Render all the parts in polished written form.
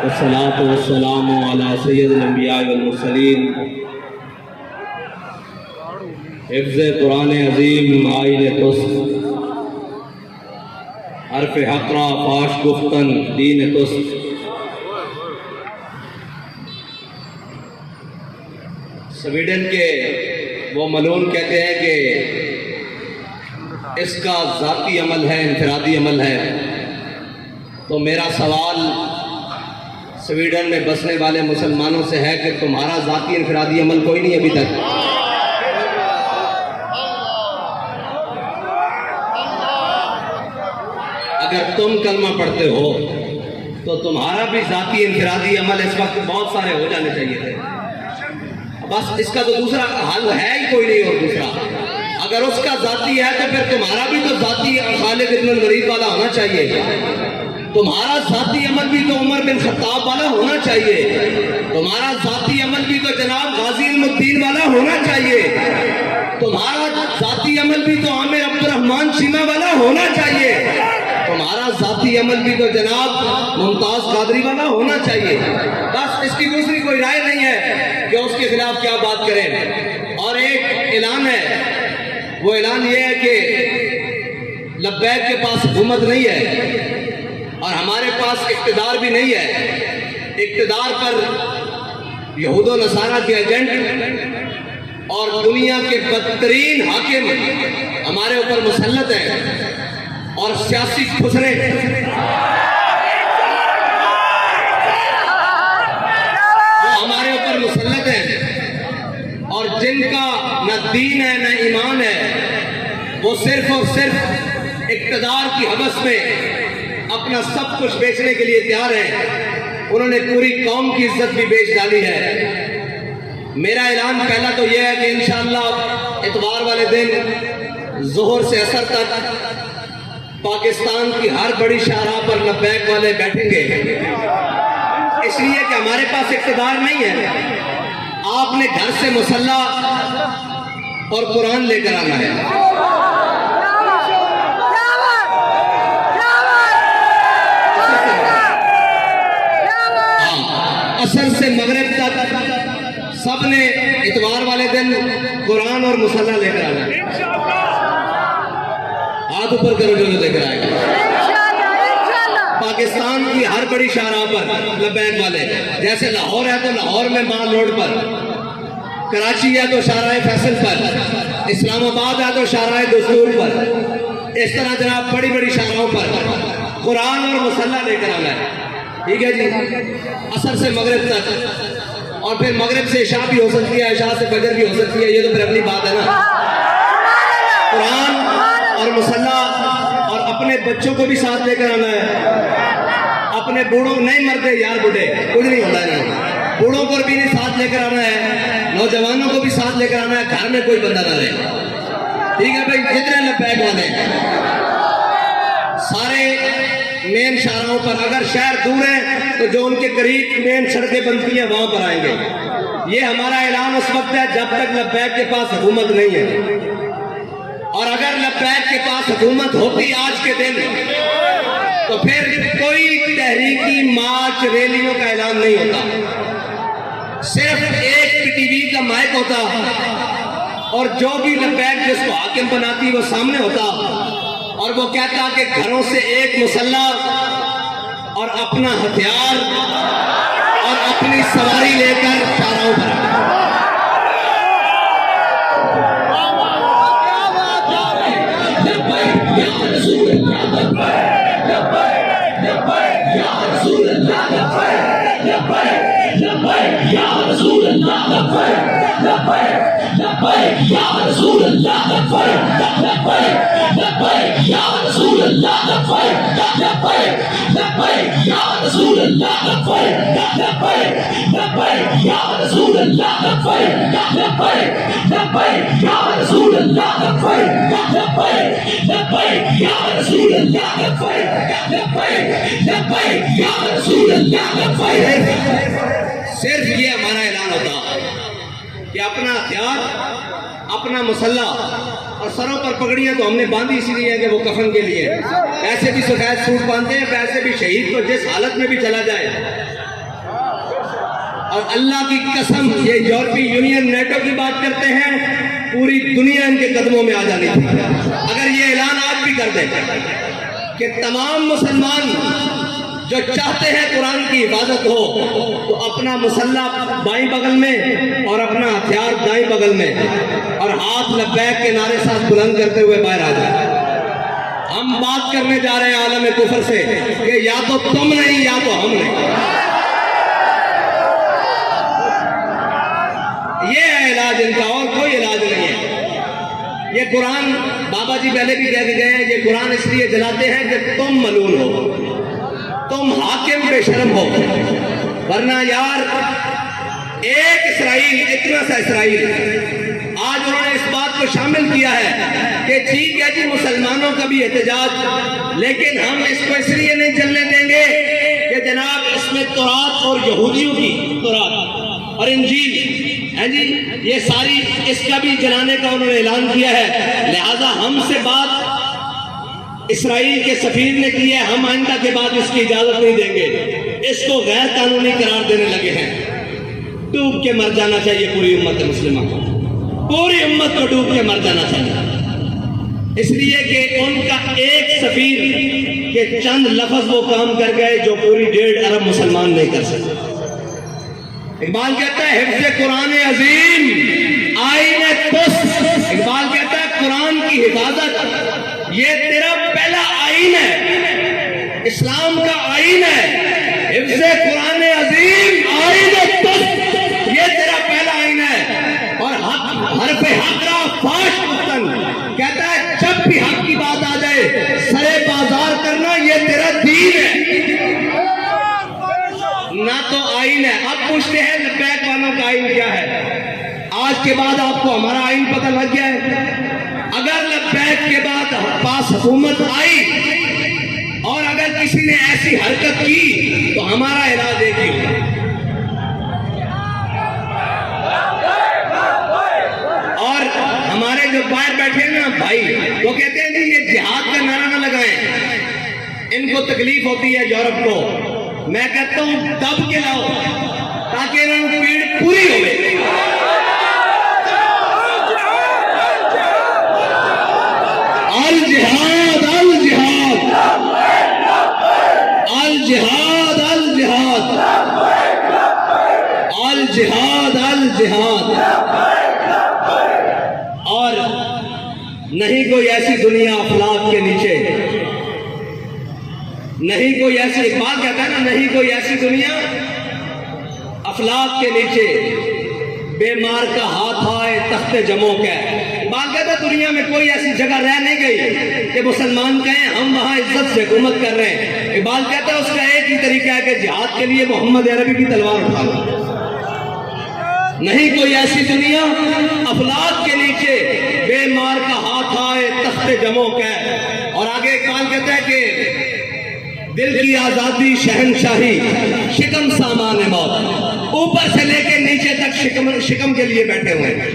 والصلاة والسلام على سید الانبیاء والمرسلین۔ حفظ قرآن عظیم آئین تست، حرف حقرا فاش گفتن دین تست۔ سویڈن کے وہ ملون کہتے ہیں کہ اس کا ذاتی عمل ہے، انفرادی عمل ہے۔ تو میرا سوال سویڈن میں بسنے والے مسلمانوں سے ہے کہ تمہارا ذاتی انفرادی عمل کوئی نہیں ابھی تک؟ اگر تم کلمہ پڑھتے ہو تو تمہارا بھی ذاتی انفرادی عمل اس وقت بہت سارے ہو جانے چاہیے تھے۔ بس اس کا تو دوسرا حل ہے ہی کوئی نہیں، اور دوسرا اگر اس کا ذاتی ہے تو پھر تمہارا بھی تو ذاتی خالد بن الولید والا ہونا چاہیے، تمہارا ذاتی عمل بھی تو عمر بن خطاب والا ہونا چاہیے، تمہارا ذاتی عمل بھی تو جناب غازی علم الدین والا ہونا چاہیے، تمہارا ذاتی عمل بھی تو عامر عبد الرحمن شیمہ والا ہونا چاہیے، تمہارا ذاتی عمل بھی تو جناب ممتاز قادری والا ہونا چاہیے۔ بس اس کی دوسری کوئی رائے نہیں ہے کہ اس کے خلاف کیا بات کریں۔ اور ایک اعلان ہے، وہ اعلان یہ ہے کہ لبیک کے پاس حکومت نہیں ہے اور ہمارے پاس اقتدار بھی نہیں ہے۔ اقتدار پر یہود و نصارہ کے ایجنٹ اور دنیا کے بدترین حاکم ہمارے اوپر مسلط ہیں اور سیاسی خسرے وہ ہمارے اوپر مسلط ہیں، اور جن کا نہ دین ہے نہ ایمان ہے، وہ صرف اور صرف اقتدار کی حوث میں اپنا سب کچھ بیچنے کے لیے تیار ہیں۔ انہوں نے پوری قوم کی عزت بھی بیچ ڈالی ہے۔ میرا اعلان پہلا تو یہ ہے کہ انشاءاللہ اتوار والے دن ظہر سے عصر تک پاکستان کی ہر بڑی شاہراہ پر لبیک والے بیٹھیں گے، اس لیے کہ ہمارے پاس اقتدار نہیں ہے۔ آپ نے گھر سے مسلح اور قرآن لے کر آنا ہے۔ عصر سے مغرب تک سب نے اتوار والے دن قرآن اور مسلح لے کر آنا ہے۔ ہاتھ اوپر کرو جو لے کر آئے گا۔ پاکستان کی ہر بڑی شاہراہ پر لبیک والے، جیسے لاہور ہے تو لاہور میں مال روڈ پر، کراچی ہے تو شاہراہ فیصل پر، اسلام آباد ہے تو شاہراہ دستور پر، اس طرح جناب بڑی بڑی شاہراہوں پر قرآن اور مسلح لے کر آنا ہے۔ ٹھیک ہے جی، عصر سے مغرب تک، اور پھر مغرب سے عشاء بھی ہو سکتی ہے، عشاء سے فجر بھی ہو سکتی ہے، یہ تو پھر اپنی بات ہے نا۔ قرآن اور مسلح، اور اپنے بچوں کو بھی ساتھ لے کر آنا ہے۔ اپنے بوڑھوں نہیں مرتے یار، بوڑھے کچھ نہیں ہوتا ہے، بوڑھوں کو بھی نہیں ساتھ لے کر آنا ہے، نوجوانوں کو بھی ساتھ لے کر آنا ہے، گھر میں کوئی بندہ نہ رہے۔ ٹھیک ہے بھائی، جتنے لبیک والے سارے مین شاہراہوں پر، اگر شہر دور ہیں تو جو ان کے قریب مین سڑکیں بنتی ہیں وہاں پر آئیں گے۔ یہ ہمارا اعلان اس وقت ہے جب تک لبیک کے پاس حکومت نہیں ہے، اور اگر لبیک کے پاس حکومت ہوتی آج کے دن تو پھر کوئی تحریکی مارچ ریلیوں کا اعلان نہیں ہوتا، صرف ایک ٹی وی کا مائک ہوتا، اور جو بھی لبیک جس کو حاکم بناتی وہ سامنے ہوتا، اور وہ کہتا کہ گھروں سے ایک مسلح اور اپنا ہتھیار اور اپنی سواری لے کر شاہراہوں پر صرف یہ ہمارا اعلان ہوتا کہ اپنا ہتھیار، اپنا مسلح، اور سروں پر پگڑیاں تو ہم نے باندھی اسی لیے کہ وہ کفن کے لیے، ایسے بھی سفید سوٹ باندھتے ہیں، ویسے بھی شہید کو جس حالت میں بھی چلا جائے اور اللہ کی قسم یہ یورپی یونین نیٹو کی بات کرتے ہیں، پوری دنیا ان کے قدموں میں آ جانی تھی۔ اگر یہ اعلان آج بھی کر دیں کہ تمام مسلمان جو چاہتے ہیں قرآن کی حفاظت ہو تو اپنا مسلح بائیں بغل میں اور اپنا ہتھیار دائیں بغل میں اور ہاتھ لبیک کے نعرے ساتھ بلند کرتے ہوئے باہر آ جائیں۔ ہم بات کرنے جا رہے ہیں عالم کفر سے کہ یا تو تم نہیں یا تو ہم نہیں۔ یہ ہے علاج ان کا، اور کوئی علاج نہیں ہے۔ یہ قرآن بابا جی پہلے بھی کہہ کے گئے ہیں، یہ قرآن اس لیے جلاتے ہیں کہ تم ملعون ہو، تم حاکم بے شرم ہو، ورنہ یار ایک اسرائیل، اتنا سا اسرائیل آج انہوں نے اس بات کو شامل کیا ہے کہ ٹھیک ہے جی مسلمانوں کا بھی احتجاج، لیکن ہم اس کو اس لیے نہیں چلنے دیں گے کہ جناب اس میں تورات اور یہودیوں کی تورات اور انجیل ہے جی یہ ساری، اس کا بھی جلانے کا انہوں نے اعلان کیا ہے۔ لہذا ہم سے بات اسرائیل کے سفیر نے کی ہے، ہم آئندہ کے بعد اس کی اجازت نہیں دیں گے، اس کو غیر قانونی قرار دینے لگے ہیں۔ ڈوب کے مر جانا چاہیے پوری امت مسلمہ کو، پوری امت کو ڈوب کے مر جانا چاہیے، اس لیے کہ ان کا ایک سفیر کے چند لفظ وہ کام کر گئے جو پوری 1.5 ارب مسلمان نہیں کر سکتے۔ اقبال کہتا ہے حفظ قرآن عظیم آئین تست، اقبال کہتا ہے قرآن کی حفاظت یہ تیرا پہلا آئین ہے، اسلام کا آئین ہے۔ حفظ قرآن عظیم آئین تست یہ تیرا پہلا آئین ہے۔ اور حرف حق را فاش گفتن کہتا ہے جب بھی حق کی بات آ جائے سرے بازار کرنا یہ تیرا دین ہے، نہ تو آئین ہے۔ اب پوچھتے ہیں لبیک والوں کا آئین کیا ہے؟ آج کے بعد آپ کو ہمارا آئین پتہ لگ گیا ہے۔ اگر لبیک کے بعد پاس حکومت آئی اور اگر کسی نے ایسی حرکت کی تو ہمارا علاج ایک ہی ہوگا، اور ہمارے جو باہر بیٹھے ہیں نا بھائی وہ کہتے ہیں جی یہ جہاد کا نعرہ نہ لگائیں، ان کو تکلیف ہوتی ہے یورپ کو۔ میں کہتا ہوں دب کے لاؤ تاکہ انہوں کی پیڑ پوری ہوئے۔ الجہاد الجہاد الجہاد الجہاد الجہاد الجہاد۔ اور نہیں کوئی ایسی دنیا افلاک کے نیچے، نہیں کوئی ایسی، اقبال کہتا ہے نا نہیں کوئی ایسی دنیا افلاک کے نیچے بیمار کا ہاتھ آئے تخت جموں کا۔ اقبال کہتا ہے دنیا میں کوئی ایسی جگہ رہ نہیں گئی کہ مسلمان کہیں ہم وہاں عزت سے حکومت کر رہے ہیں۔ اقبال کہتا ہے اس کا ایک ہی طریقہ ہے کہ جہاد کے لیے محمد عربی کی تلوار اٹھا لو۔ نہیں کوئی ایسی دنیا افلاک کے نیچے بیمار کا ہاتھ آئے تخت جموں کا۔ اور آگے اقبال کہتا ہے کہ دل کی آزادی شہنشاہی شکم سامان موت، اوپر سے لے کے نیچے تک شکم کے لیے بیٹھے ہوئے ہیں۔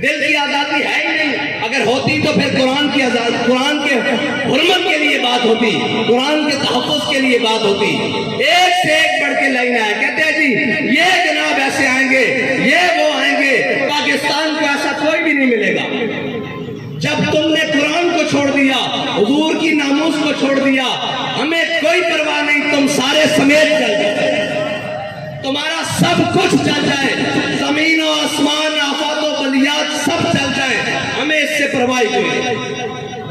دل کی آزادی ہے ہی نہیں، اگر ہوتی تو پھر قرآن کی آزادی، قرآن کے حرمت کے لیے بات ہوتی، قرآن کے تحفظ کے لیے بات ہوتی۔ ایک سے ایک بڑھ کے لائن ہے، کہتے ہیں جی یہ جناب ایسے آئیں گے، یہ وہ آئیں گے، پاکستان کو ایسا کوئی بھی نہیں ملے گا۔ جب تم نے قرآن کو چھوڑ دیا، حضور کی ناموس کو چھوڑ دیا، ہمیں کوئی پرواہ نہیں، تم سارے سمیت چل جائے، تمہارا سب کچھ چل جائے، زمین و آسمان آفات و بلیات سب چل جائے، ہمیں اس سے پرواہ کوئی۔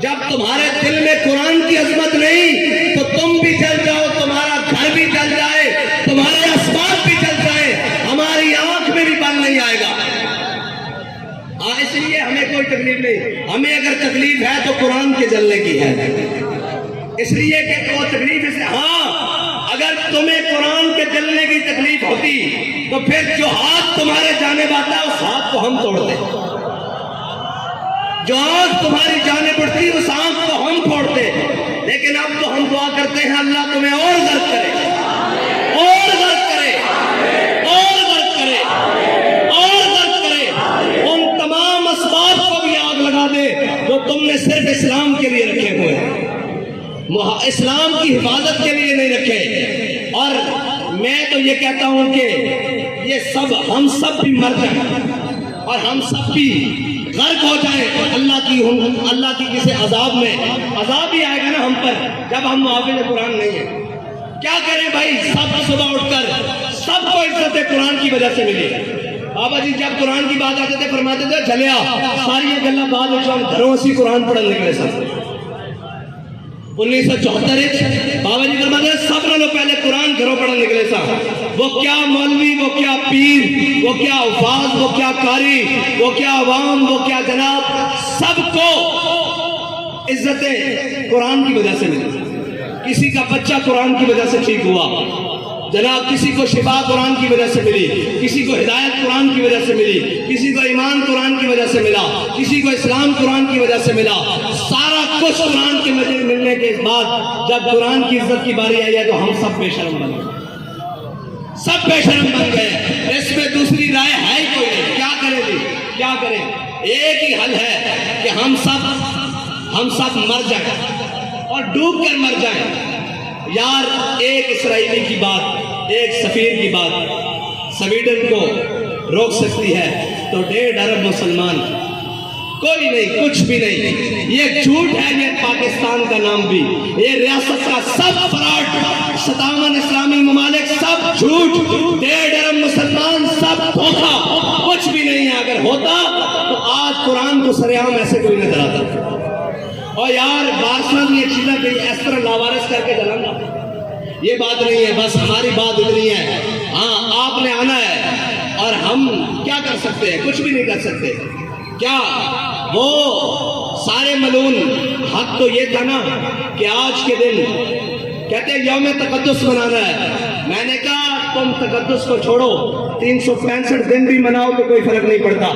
جب تمہارے دل میں قرآن کی عظمت نہیں تو تم بھی چل جاؤ، تمہارا گھر بھی چل جائے، تمہارے اسباب بھی چل جائے، ہماری آنکھ میں بھی بند نہیں آئے گا۔ اس لیے ہمیں کوئی تکلیف نہیں، ہمیں اگر تکلیف ہے تو قرآن کے جلنے کی ہے، اس لیے کہ وہ تکلیف اس ہاں اگر تمہیں قرآن کے جلنے کی تکلیف ہوتی تو پھر جو ہاتھ تمہارے جانب آتا ہے اس ہاتھ کو ہم توڑ دیں، جو آنکھ تمہاری جانب بڑھتی اس آنکھ کو ہم پھوڑتے۔ لیکن اب تو ہم دعا کرتے ہیں اللہ تمہیں اور غرق کرے، اور غرق کرے، اور غرق کرے، اور غرق کرے، ان تمام اسباب کو بھی آگ لگا دے جو تم نے صرف اسلام کے لیے رکھے ہوئے ہیں، اسلام کی حفاظت کے لیے نہیں رکھے۔ اور میں تو یہ کہتا ہوں کہ یہ سب ہم سب بھی مر جائیں اور ہم سب بھی غرق ہو جائیں اللہ کی کسی عذاب میں، عذاب بھی آئے گا نا ہم پر جب ہم محافظ قرآن نہیں ہیں۔ کیا کریں بھائی، سب صبح اٹھ کر سب کو عزت قرآن کی وجہ سے ملی۔ بابا جی جب قرآن کی بات آتے تھے فرماتے تھے جلیا ساری یہ گلا بعد گھروں سے قرآن پڑھنے نکلے سب۔ 1974 بابا جی فرماتے ہیں سب نالوں پہلے قرآن گھروں پڑھنے نکلے سا۔ وہ کیا مولوی، وہ کیا پیر، وہ کیا حفاظ، وہ کیا قاری، وہ کیا عوام، وہ کیا جناب، سب کو عزت قرآن کی وجہ سے ملی۔ کسی کا بچہ قرآن کی وجہ سے ٹھیک ہوا جناب، کسی کو شفا قرآن کی وجہ سے ملی، کسی کو ہدایت قرآن کی وجہ سے ملی، کسی کو ایمان قرآن کی وجہ سے ملا، کسی کو اسلام قرآن کی وجہ سے ملا۔ سارا کچھ قرآن کے ملنے کے بعد جب قرآن کی عزت کی باری آئی ہے تو ہم سب بے شرم بن گئے، سب بے شرم بن گئے۔ اس میں دوسری رائے ہے ہی کوئی نہیں۔ کیا کریں جی، کیا کریں؟ ایک ہی حل ہے کہ ہم سب مر جائیں اور ڈوب کر مر جائیں۔ یار ایک اسرائیلی کی بات، ایک سفیر کی بات سویڈن کو روک سکتی ہے تو 1.5 ارب مسلمان کوئی نہیں، کچھ بھی نہیں۔ یہ جھوٹ ہے، یہ پاکستان کا نام بھی، یہ ریاست کا سب فراڈ، 57 اسلامی ممالک سب جھوٹ، 1.5 ارب مسلمان سب دھوکا، کچھ بھی نہیں ہے۔ اگر ہوتا تو آج قرآن کو سرعام ایسے کوئی نہ جلاتا۔ اور یار بارسنل یہ چیزیں بھی اس طرح لاوارث کر کے جلانا یہ بات نہیں ہے۔ بس ہماری بات اتنی ہے، ہاں آپ نے آنا ہے اور ہم کیا کر سکتے ہیں؟ کچھ بھی نہیں کر سکتے۔ کیا وہ سارے ملون حق تو یہ تھا نا کہ آج کے دن کہتے ہیں یوم تقدس منانا ہے۔ میں نے کہا تم تقدس کو چھوڑو، 365 دن بھی مناؤ تو کوئی فرق نہیں پڑتا۔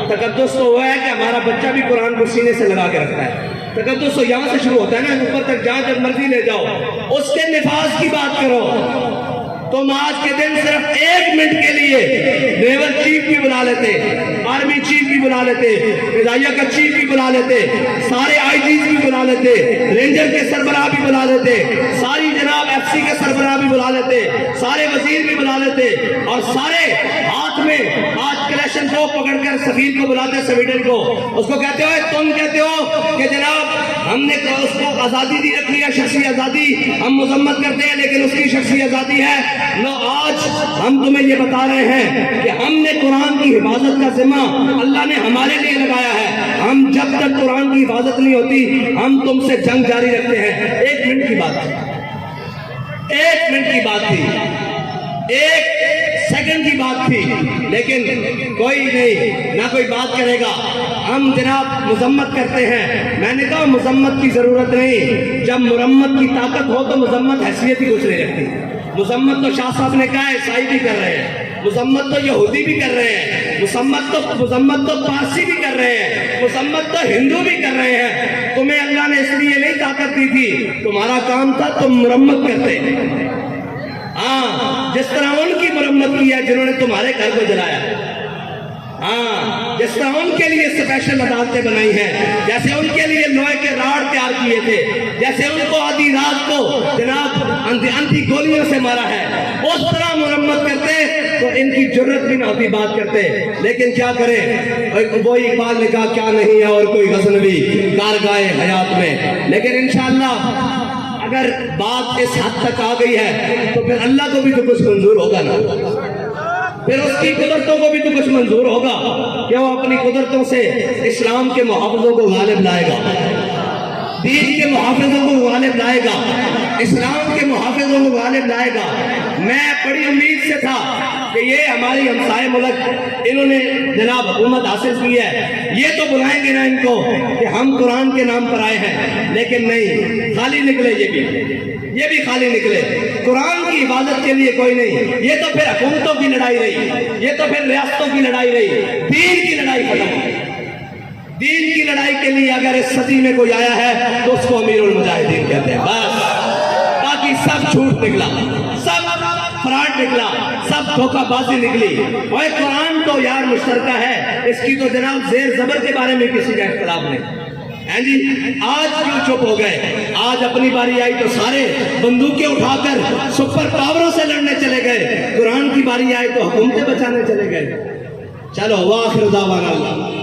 تقدس تو وہ ہے کہ ہمارا بچہ بھی قرآن کو سینے سے لگا کے رکھتا ہے۔ تقدس تو یہاں سے شروع ہوتا ہے نا، اوپر تک جہاں جب مرضی لے جاؤ۔ اس کے نفاذ کی بات کرو۔ تم آج کے دن صرف 1 منٹ کے لیے نیول چیف بھی بلا لیتے، آرمی چیف بھی بلا لیتے، فضائیہ کا چیف بھی بلا لیتے، سارے آئی جیز بھی بلا لیتے، رینجر کے سربراہ بھی بلا لیتے، ساری جناب ایف سی کے سربراہ بھی بلا لیتے، سارے وزیر بھی بلا لیتے، اور سارے ہاتھ میں آج کلیشن کو پکڑ کر سفیر کو بلاتے سویڈن کو۔ اس کو کہتے ہو، تم کہتے ہو کہ جناب ہم نے اس کو آزادی دی رکھی ہے، شخصی آزادی، ہم مذمت کرتے ہیں لیکن اس کی شخصی آزادی ہے۔ لو آج ہم تمہیں یہ بتا رہے ہیں کہ ہم نے قرآن کی حفاظت کا ذمہ اللہ نے ہمارے لیے لگایا ہے۔ ہم جب تک قرآن کی حفاظت نہیں ہوتی ہم تم سے جنگ جاری رکھتے ہیں۔ 1 منٹ کی بات تھی، 1 منٹ کی بات تھی، 1 سیکنڈ کی بات تھی، لیکن کوئی نہیں، نہ کوئی بات کرے گا۔ ہم جناب مذمت کرتے ہیں۔ میں نے کہا مذمت کی ضرورت نہیں، جب مرمت کی طاقت ہو تو مذمت حیثیت ہی کچھ نہیں رکھتی۔ مذمت تو شاہ صاحب نے کہا عیسائی بھی کر رہے ہیں، مذمت تو یہودی بھی کر رہے ہیں، مذمت تو پارسی بھی کر رہے ہیں، مذمت تو ہندو بھی کر رہے ہیں۔ تمہیں اللہ نے اس لیے نہیں طاقت دی تھی، تمہارا کام تھا تم مرمت کرتے۔ ہاں جس طرح ان کی مرمت کی ہے جنہوں نے تمہارے گھر کو جلایا، ہاں جس طرح ان کے لیے اسپیشل عدالتیں بنائی ہیں، جیسے ان کے لیے لوہے کے راڈ تیار کیے تھے، جیسے ان کو آدھی رات کو جناب اندھی گولیوں سے مارا ہے، اس طرح مرمت کرتے تو ان کی جرت بھی نہ ہوتی بات کرتے۔ لیکن کیا کریں، وہی اقبال نے کہا کیا نہیں ہے اور کوئی غزنوی کارگاہ حیات میں۔ لیکن انشاءاللہ اگر بات اس حد تک آ گئی ہے تو پھر اللہ کو بھی تو کچھ منظور ہوگا نا، پھر اس کی قدرتوں کو بھی تو کچھ منظور ہوگا کہ وہ اپنی قدرتوں سے اسلام کے محافظوں کو غالب لائے گا، دین کے محافظوں کو غالب لائے گا، اسلام کے محافظوں کو غالب لائے گا۔ میں بڑی امید سے تھا کہ یہ ہماری ہمسائے ملک انہوں نے جناب حکومت حاصل کی ہے، یہ تو بلائیں گے نا ان کو کہ ہم قرآن کے نام پر آئے ہیں، لیکن نہیں، خالی نکلے یہ بھی خالی نکلے۔ قرآن کی حفاظت کے لیے کوئی نہیں، یہ تو پھر حکومتوں کی لڑائی رہی، یہ تو پھر ریاستوں کی لڑائی رہی، دین کی لڑائی ختم ہوئی۔ دین کی لڑائی کے لیے اگر اس صدی میں کوئی آیا ہے تو اس کو امیر المجاہدین کہتے ہیں، بس۔ باقی سب جھوٹ نکلا، سب فراڈ نکلا، سب دھوکہ بازی نکلی۔ اور قرآن تو یار مشترکہ ہے، اس کی تو جناب زیر زبر کے بارے میں کسی کا اختلاف نہیں ہے جی۔ آج کیوں چپ ہو گئے؟ آج اپنی باری آئی تو سارے بندوقیں اٹھا کر سپر پاوروں سے لڑنے چلے گئے، کی باری آئے تو حکومتیں بچانے چلے گئے. چلو واخر دعوانا اللہ